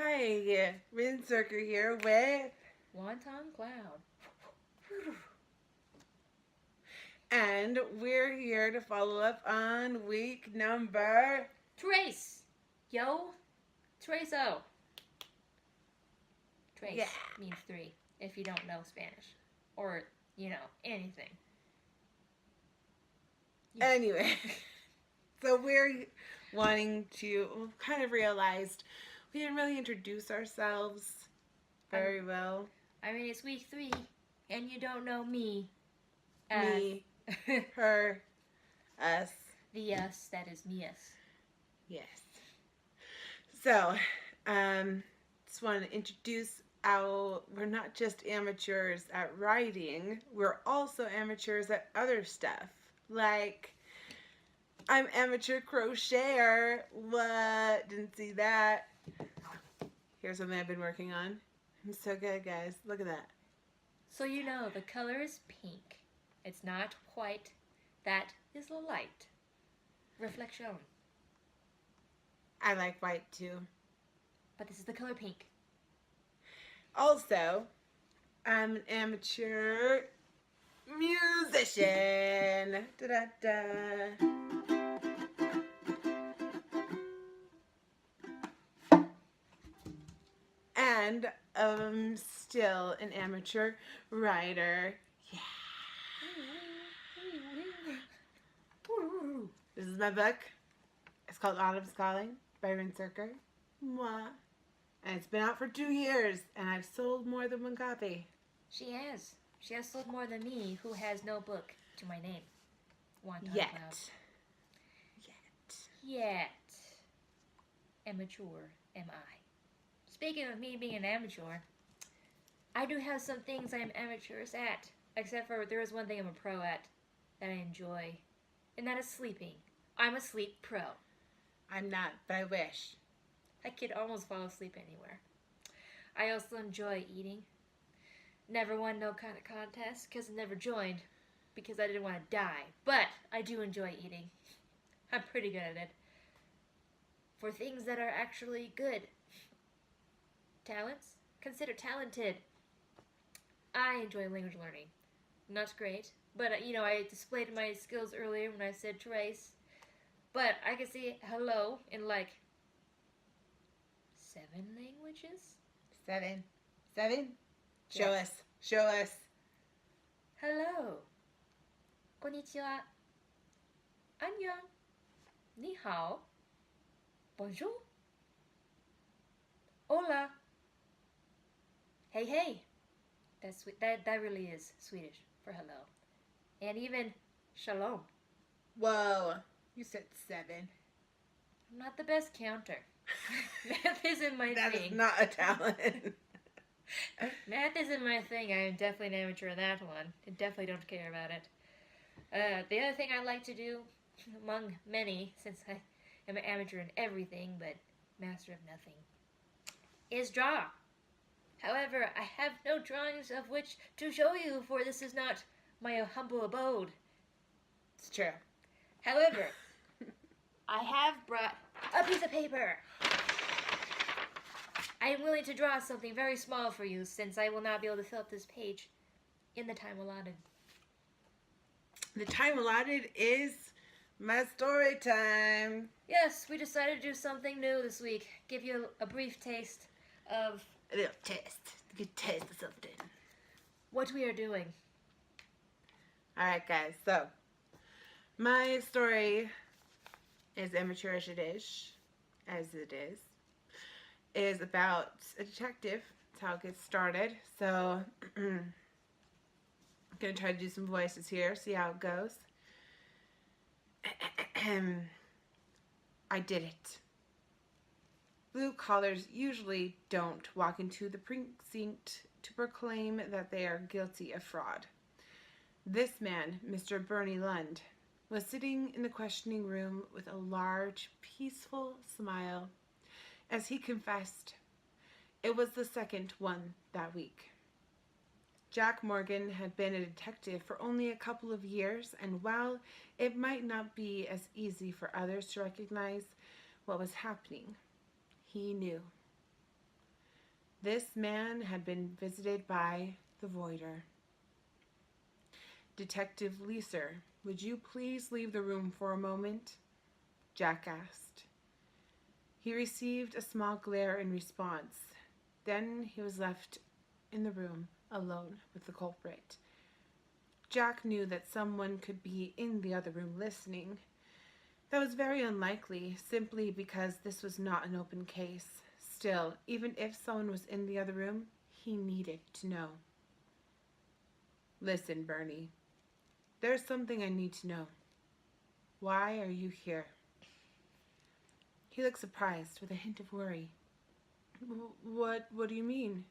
Hi, Rinzerker here with Wonton Cloud. and we're here to follow up on week number Trace! Yo! Trace-o! Trace yeah. means three, if you don't know Spanish. Or, anything. Anyway, so we're wanting to kind of realized we didn't really introduce ourselves very well. I mean, it's week 3, and you don't know me. Me, her, us. The us, that is me us. Yes. So, just want to introduce we're not just amateurs at writing, we're also amateurs at other stuff. Like, I'm amateur crocheter. What? Didn't see that. Here's something I've been working on. I'm so good, guys. Look at that. So you know, the color is pink. It's not white. That is the light. Reflection. I like white too. But this is the color pink. Also, I'm an amateur musician. Da-da-da. And I'm still an amateur writer. Yeah. This is my book. It's called Autumn's Calling by Rinzerker. Mwah. And it's been out for 2 years, and I've sold more than one copy. She has. She has sold more than me, who has no book to my name. Wonton Yet. Cloud. Yet. Amateur am I. Speaking of me being an amateur, I do have some things I'm amateurs at. Except for there is one thing I'm a pro at that I enjoy, and that is sleeping. I'm a sleep pro. I'm not, but I wish. I could almost fall asleep anywhere. I also enjoy eating. Never won no kind of contest because I never joined because I didn't want to die. But I do enjoy eating. I'm pretty good at it. For things that are actually good. Talents? Consider talented. I enjoy language learning. Not great, but I displayed my skills earlier when I said trace. But I can say hello in like 7 languages. 7. 7? Show Yes. us. Show us. Hello. Konnichiwa. Annyeong. Ni hao. Bonjour. Hola. Hey, hey. That's sweet. That really is Swedish for hello. And even shalom. Whoa. You said 7. I'm not the best counter. Math isn't my That thing. is not a talent. Math isn't my thing. I'm definitely an amateur in that one. I definitely don't care about it. The other thing I like to do, among many, since I am an amateur in everything but master of nothing, is draw. However, I have no drawings of which to show you, for this is not my humble abode. It's true. However, I have brought a piece of paper. I am willing to draw something very small for you, since I will not be able to fill up this page in the time allotted. The time allotted is my story time. Yes, we decided to do something new this week. Give you a brief taste of A little taste. A good taste of something. what we are doing. Alright, guys. So, my story is amateurish as it is about a detective. That's how it gets started. So, I'm going to try to do some voices here, see how it goes. I did it. Blue collars usually don't walk into the precinct to proclaim that they are guilty of fraud. This man, Mr. Bernie Lund, was sitting in the questioning room with a large, peaceful smile as he confessed. It was the second one that week. Jack Morgan had been a detective for only a couple of years, and while it might not be as easy for others to recognize what was happening, he knew. This man had been visited by the Voider. Detective Leeser, would you please leave the room for a moment? Jack asked. He received a small glare in response. Then he was left in the room alone with the culprit. Jack knew that someone could be in the other room listening. That was very unlikely, simply because this was not an open case. Still, even if someone was in the other room, he needed to know. Listen, Bernie. There's something I need to know. Why are you here? He looked surprised, with a hint of worry. What do you mean?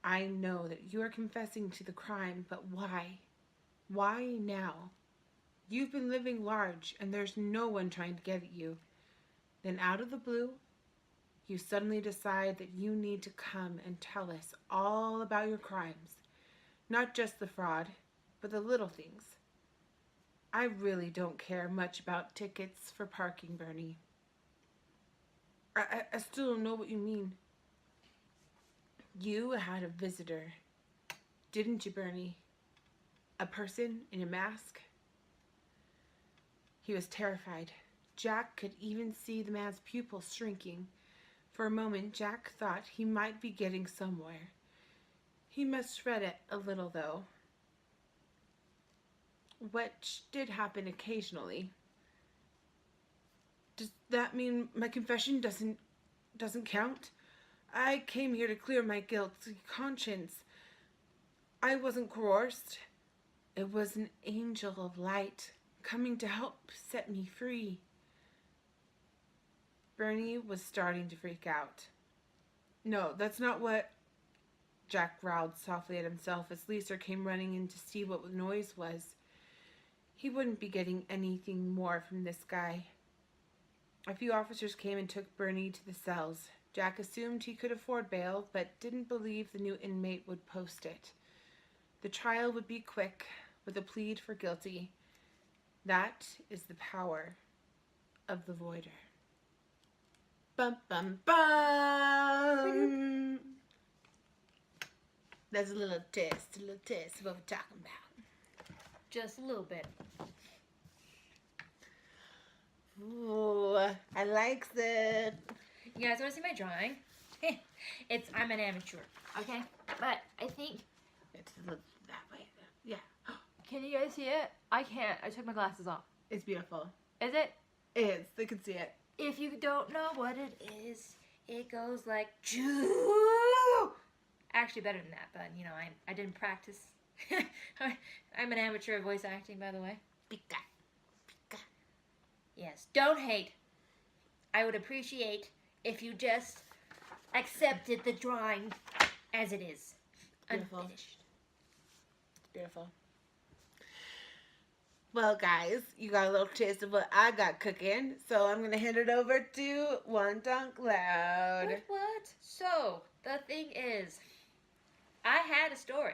I know that you are confessing to the crime, but why? Why now? You've been living large, and there's no one trying to get at you. Then out of the blue, you suddenly decide that you need to come and tell us all about your crimes. Not just the fraud, but the little things. I really don't care much about tickets for parking, Bernie. I still don't know what you mean. You had a visitor, didn't you, Bernie? A person in a mask? He was terrified. Jack could even see the man's pupils shrinking. For a moment, Jack thought he might be getting somewhere. He must shred it a little, though, which did happen occasionally. Does that mean my confession doesn't count? I came here to clear my guilty conscience. I wasn't coerced. It was an angel of light coming to help set me free. Bernie was starting to freak out. No, that's not what... Jack growled softly at himself as Leeser came running in to see what the noise was. He wouldn't be getting anything more from this guy. A few officers came and took Bernie to the cells. Jack assumed he could afford bail, but didn't believe the new inmate would post it. The trial would be quick, with a plea for guilty. That is the power of the Voider. Bum, bum, bum! That's a little taste of what we're talking about. Just a little bit. Ooh, I like that. You guys want to see my drawing? I'm an amateur, okay? But I think... It's a little that way. Yeah. Can you guys see it? I can't. I took my glasses off. It's beautiful. Is it? It is. They can see it. If you don't know what it is, it goes like... Choo! Actually better than that, but, you know, I didn't practice. I'm an amateur at voice acting, by the way. Pika. Pika. Yes, don't hate. I would appreciate if you just accepted the drawing as it is. Beautiful. Unfinished. It's beautiful. Well, guys, you got a little taste of what I got cooking, so I'm going to hand it over to One Dunk Loud. What? So, the thing is, I had a story.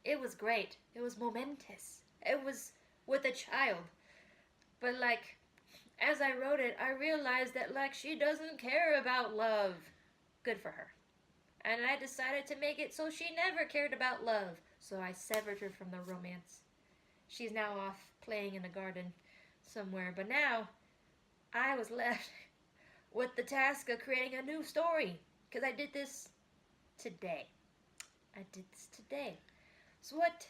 It was great. It was momentous. It was with a child. But, like, as I wrote it, I realized that, like, she doesn't care about love. Good for her. And I decided to make it so she never cared about love. So I severed her from the romance. She's now off playing in the garden somewhere. But now, I was left with the task of creating a new story. Because I did this today. So what,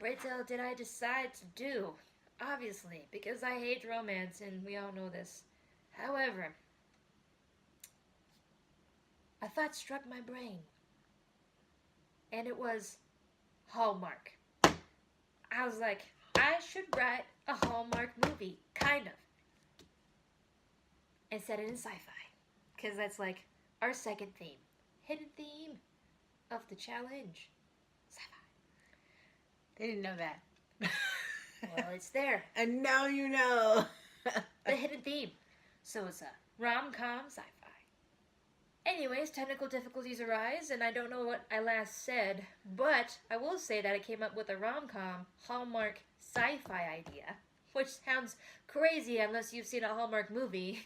Braytel, did I decide to do? Obviously, because I hate romance, and we all know this. However, a thought struck my brain. And it was Hallmark. I was like, I should write a Hallmark movie, kind of. And set it in sci-fi. Because that's like our second theme. Hidden theme of the challenge. Sci-fi. They didn't know that. Well, it's there. And now you know. The hidden theme. So it's a rom-com sci-fi. Anyways, technical difficulties arise, and I don't know what I last said, but I will say that I came up with a rom-com Hallmark sci-fi idea, which sounds crazy unless you've seen a Hallmark movie.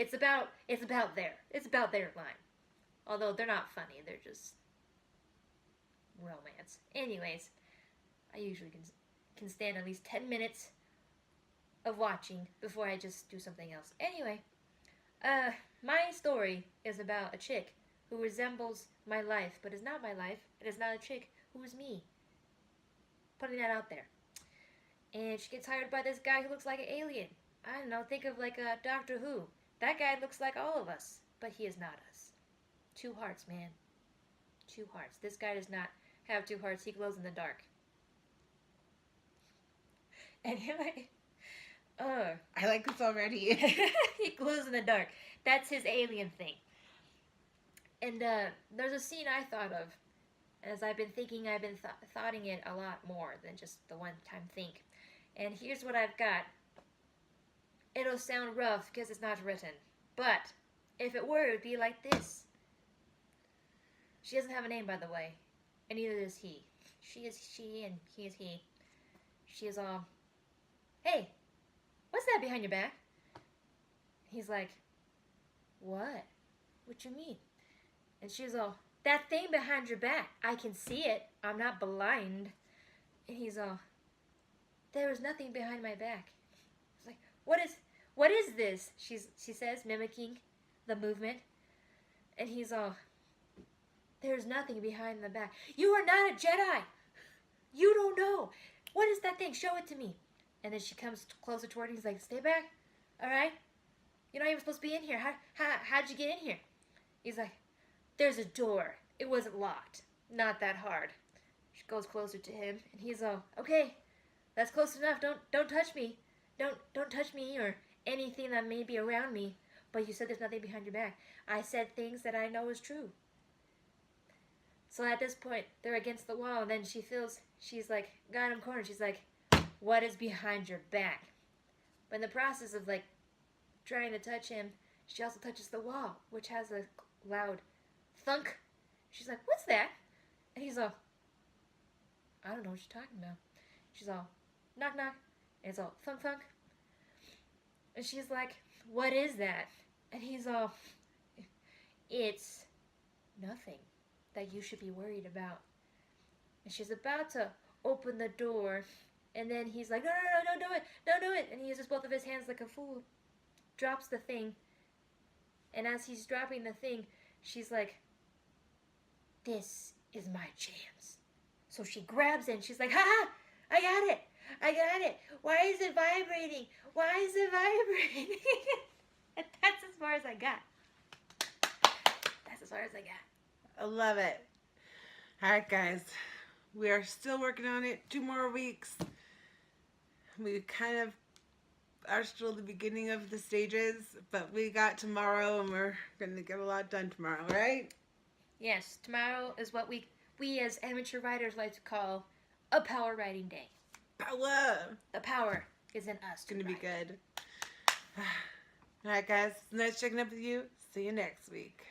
It's about their line. Although they're not funny, they're just romance. Anyways, I usually can stand at least 10 minutes of watching before I just do something else. Anyway, my story is about a chick who resembles my life, but is not my life. It is not a chick who is me. Putting that out there. And she gets hired by this guy who looks like an alien. I don't know, think of like a Doctor Who. That guy looks like all of us, but he is not us. 2 hearts, man. 2 hearts. This guy does not have 2 hearts. He glows in the dark. Anyway, I like this already. he glows in the dark. That's his alien thing. And there's a scene I thought of. As I've been thinking, I've been thoughting it a lot more than just the one-time think. And here's what I've got. It'll sound rough because it's not written. But if it were, it would be like this. She doesn't have a name, by the way. And neither does he. She is she and he is he. She is all, hey, what's that behind your back? He's like, what? What you mean? And she's all, that thing behind your back. I can see it. I'm not blind. And he's all, there is nothing behind my back. He's like, what is this? She says, mimicking the movement. And he's all, there's nothing behind the back. You are not a Jedi. You don't know. What is that thing? Show it to me. And then she comes closer toward him. He's like, stay back. All right? You're not even supposed to be in here. How'd you get in here? He's like, there's a door. It wasn't locked. Not that hard. She goes closer to him. And he's all, okay, that's close enough. Don't touch me. Don't touch me or anything that may be around me. But you said there's nothing behind your back. I said things that I know is true. So at this point, they're against the wall, and then she's like, got him cornered. She's like, what is behind your back? But in the process of like trying to touch him, she also touches the wall, which has a loud thunk. She's like, what's that? And he's all, I don't know what you're talking about. She's all, knock knock. And it's all, thunk thunk. And she's like, what is that? And he's all, it's nothing that you should be worried about. And she's about to open the door, and then he's like, no, don't do it, don't do it. And he uses both of his hands like a fool, drops the thing, and as he's dropping the thing, she's like, this is my chance. So she grabs it, and she's like, ha, I got it. Why is it vibrating? And that's as far as I got. I love it. All right, guys. We are still working on it. 2 more weeks. We kind of are still at the beginning of the stages, but we got tomorrow, and we're going to get a lot done tomorrow, right? Yes, tomorrow is what we as amateur writers like to call a power writing day. Power! The power is in us. It's going to be good. All right, guys. Nice checking up with you. See you next week.